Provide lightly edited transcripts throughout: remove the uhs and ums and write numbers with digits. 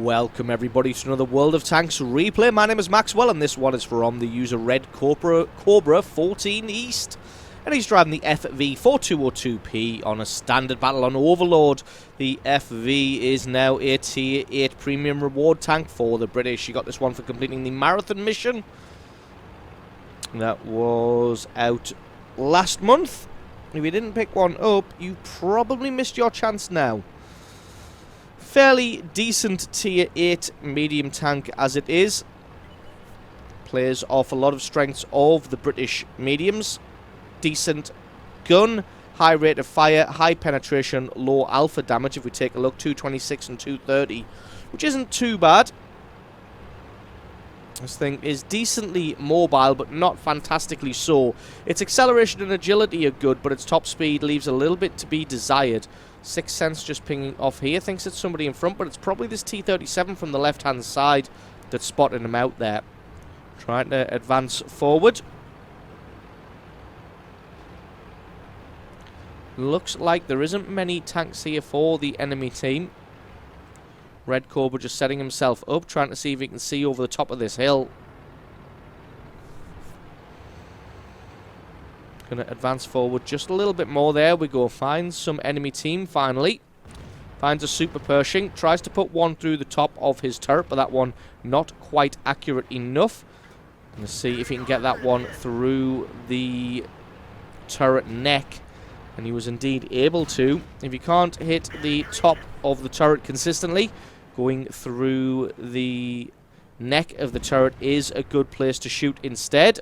Welcome everybody to another World of Tanks replay. My name is Maxwell and this one is from the user Red Cobra 14 East. And he's driving the FV4202P on a standard battle on Overlord. The FV is now a tier 8 premium reward tank for the British. You got this one for completing the marathon mission. That was out last month. If you didn't pick one up, you probably missed your chance now. Fairly decent tier 8 medium tank as it is. Plays off a lot of strengths of the British mediums. Decent gun, high rate of fire, high penetration, low alpha damage. If we take a look, 226 and 230, which isn't too bad. This thing is decently mobile, but not fantastically so. Its acceleration and agility are good, but its top speed leaves a little bit to be desired. Sixth Sense just pinging off here. Thinks it's somebody in front, but it's probably this T-37 from the left-hand side that's spotting him out there. Trying to advance forward. Looks like there isn't many tanks here for the enemy team. Red Cobra just setting himself up, trying to see if he can see over the top of this hill. Going to advance forward just a little bit more. There we go. Finds some enemy team finally. Finds a Super Pershing. Tries to put one through the top of his turret, but that one not quite accurate enough. Going to see if he can get that one through the turret neck. And he was indeed able to. If you can't hit the top of the turret consistently, going through the neck of the turret is a good place to shoot instead.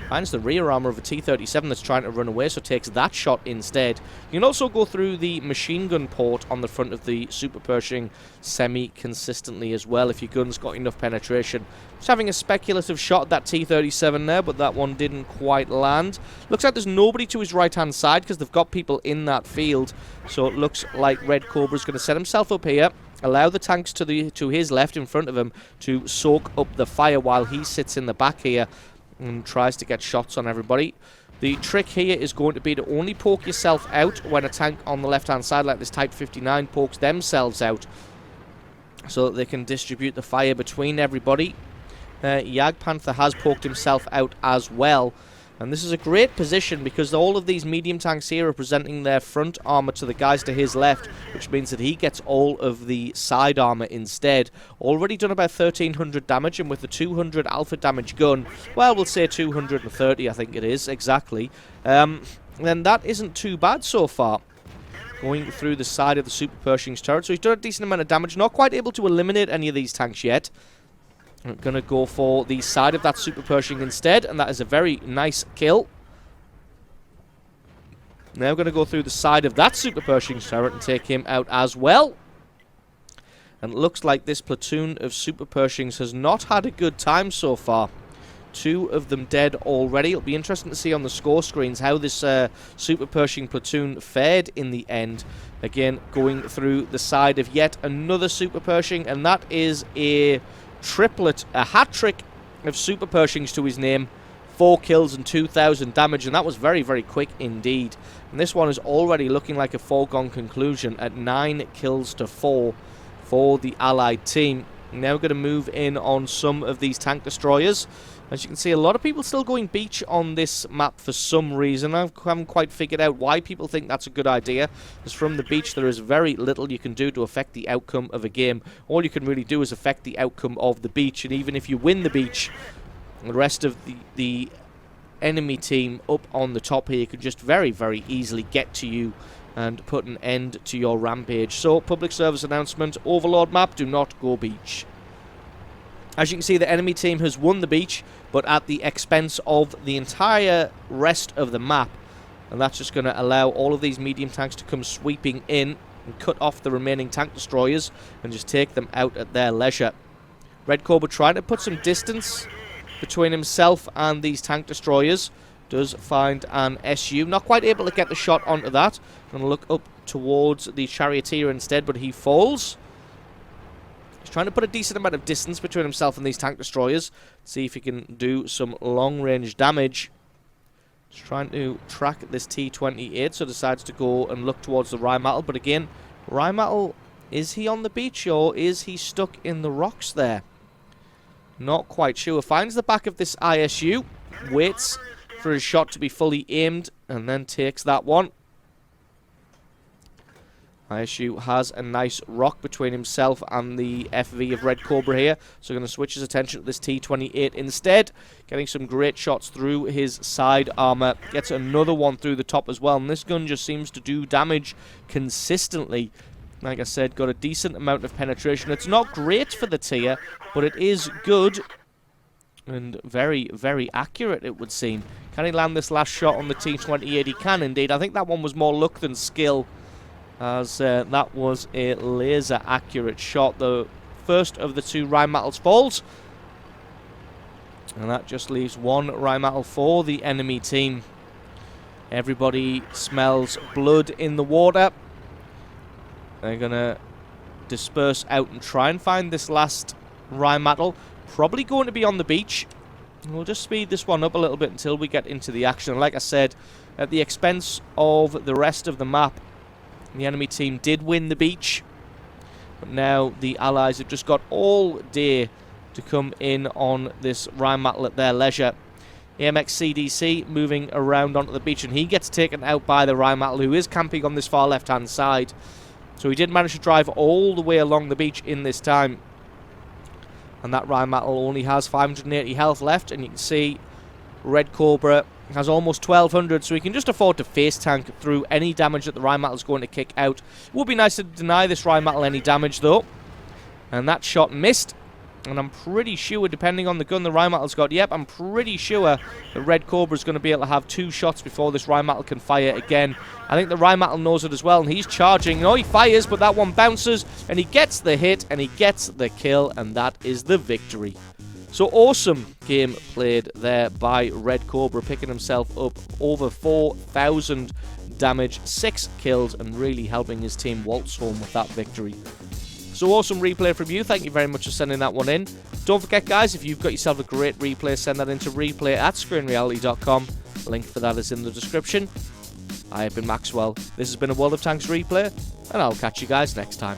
Finds the rear armor of a T-37 that's trying to run away, so takes that shot instead. You can also go through the machine gun port on the front of the Super Pershing semi-consistently as well, if your gun's got enough penetration. Just having a speculative shot at that T-37 there, but that one didn't quite land. Looks like there's nobody to his right-hand side, because they've got people in that field. So it looks like Red Cobra's going to set himself up here, allow the tanks to his left in front of him to soak up the fire while he sits in the back here and tries to get shots on everybody. The trick here is going to be to only poke yourself out when a tank on the left-hand side, like this Type 59, pokes themselves out, so that they can distribute the fire between everybody. Jagdpanther has poked himself out as well. And this is a great position because all of these medium tanks here are presenting their front armor to the guys to his left, which means that he gets all of the side armor instead. Already done about 1300 damage, and with the 200 alpha damage gun, well, we'll say 230, I think it is, exactly. Then that isn't too bad so far. Going through the side of the Super Pershing's turret, so he's done a decent amount of damage, not quite able to eliminate any of these tanks yet. I'm going to go for the side of that Super Pershing instead, and that is a very nice kill. Now going to go through the side of that Super Pershing's turret and take him out as well. And it looks like this platoon of Super Pershings has not had a good time so far. Two of them dead already. It'll be interesting to see on the score screens how this Super Pershing platoon fared in the end. Again, going through the side of yet another Super Pershing, and that is a triplet, a hat-trick of Super Pershings to his name. 4 kills and 2000 damage, and that was very, very quick indeed. And this one is already looking like a foregone conclusion at 9 kills to 4 for the Allied team. Now going to move in on some of these tank destroyers. As you can see, a lot of people still going beach on this map for some reason. I haven't quite figured out why people think that's a good idea, because from the beach there is very little you can do to affect the outcome of a game. All you can really do is affect the outcome of the beach, and even if you win the beach, the rest of the enemy team up on the top here could just very, very easily get to you and put an end to your rampage. So, public service announcement, Overlord map, do not go beach. As you can see, the enemy team has won the beach, but at the expense of the entire rest of the map. And that's just going to allow all of these medium tanks to come sweeping in and cut off the remaining tank destroyers and just take them out at their leisure. Red Cobra trying to put some distance between himself and these tank destroyers. Does find an SU. Not quite able to get the shot onto that. Going to look up towards the charioteer instead, but he falls. He's trying to put a decent amount of distance between himself and these tank destroyers. See if he can do some long-range damage. He's trying to track this T-28, so decides to go and look towards the Rheinmetall. But again, Rheinmetall Is he on the beach or is he stuck in the rocks there? Not quite sure. Finds the back of this ISU, waits for his shot to be fully aimed, and then takes that one. ISU has a nice rock between himself and the FV of Red Cobra here, so going to switch his attention to this T28 instead. Getting some great shots through his side armor. Gets another one through the top as well, and this gun just seems to do damage consistently. Like I said, got a decent amount of penetration. It's not great for the tier, but it is good and very, very accurate, it would seem. Can he land this last shot on the T28? He can indeed. I think that one was more luck than skill, as that was a laser accurate shot. The first of the two Rheinmattels falls, and that just leaves one Rheinmattel for the enemy team. Everybody smells blood in the water. They're gonna disperse out and try and find this last Rheinmattel. Probably going to be on the beach. We'll just speed this one up a little bit until we get into the action. Like I said, at the expense of the rest of the map, the enemy team did win the beach, but now the allies have just got all day to come in on this Rheinmattel at their leisure. AMX CDC moving around onto the beach, and he gets taken out by the Rheinmattel, who is camping on this far left-hand side. So he did manage to drive all the way along the beach in this time. And that Rheinmattel only has 580 health left, and you can see Red Cobra has almost 1200, so he can just afford to face tank through any damage that the Rheinmattel is going to kick out. It would be nice to deny this Rheinmattel any damage though. And that shot missed. And I'm pretty sure, depending on the gun the Rheinmattel's got, yep, I'm pretty sure the Red Cobra is going to be able to have 2 shots before this Rheinmattel can fire again. I think the Rheinmattel knows it as well, and he's charging. Oh, he fires, but that one bounces, and he gets the hit, and he gets the kill, and that is the victory. So awesome game played there by Red Cobra, picking himself up over 4,000 damage, 6 kills, and really helping his team waltz home with that victory. So awesome replay from you. Thank you very much for sending that one in. Don't forget, guys, if you've got yourself a great replay, send that into replay@screenreality.com. Link for that is in the description. I have been Maxwell. This has been a World of Tanks replay, and I'll catch you guys next time.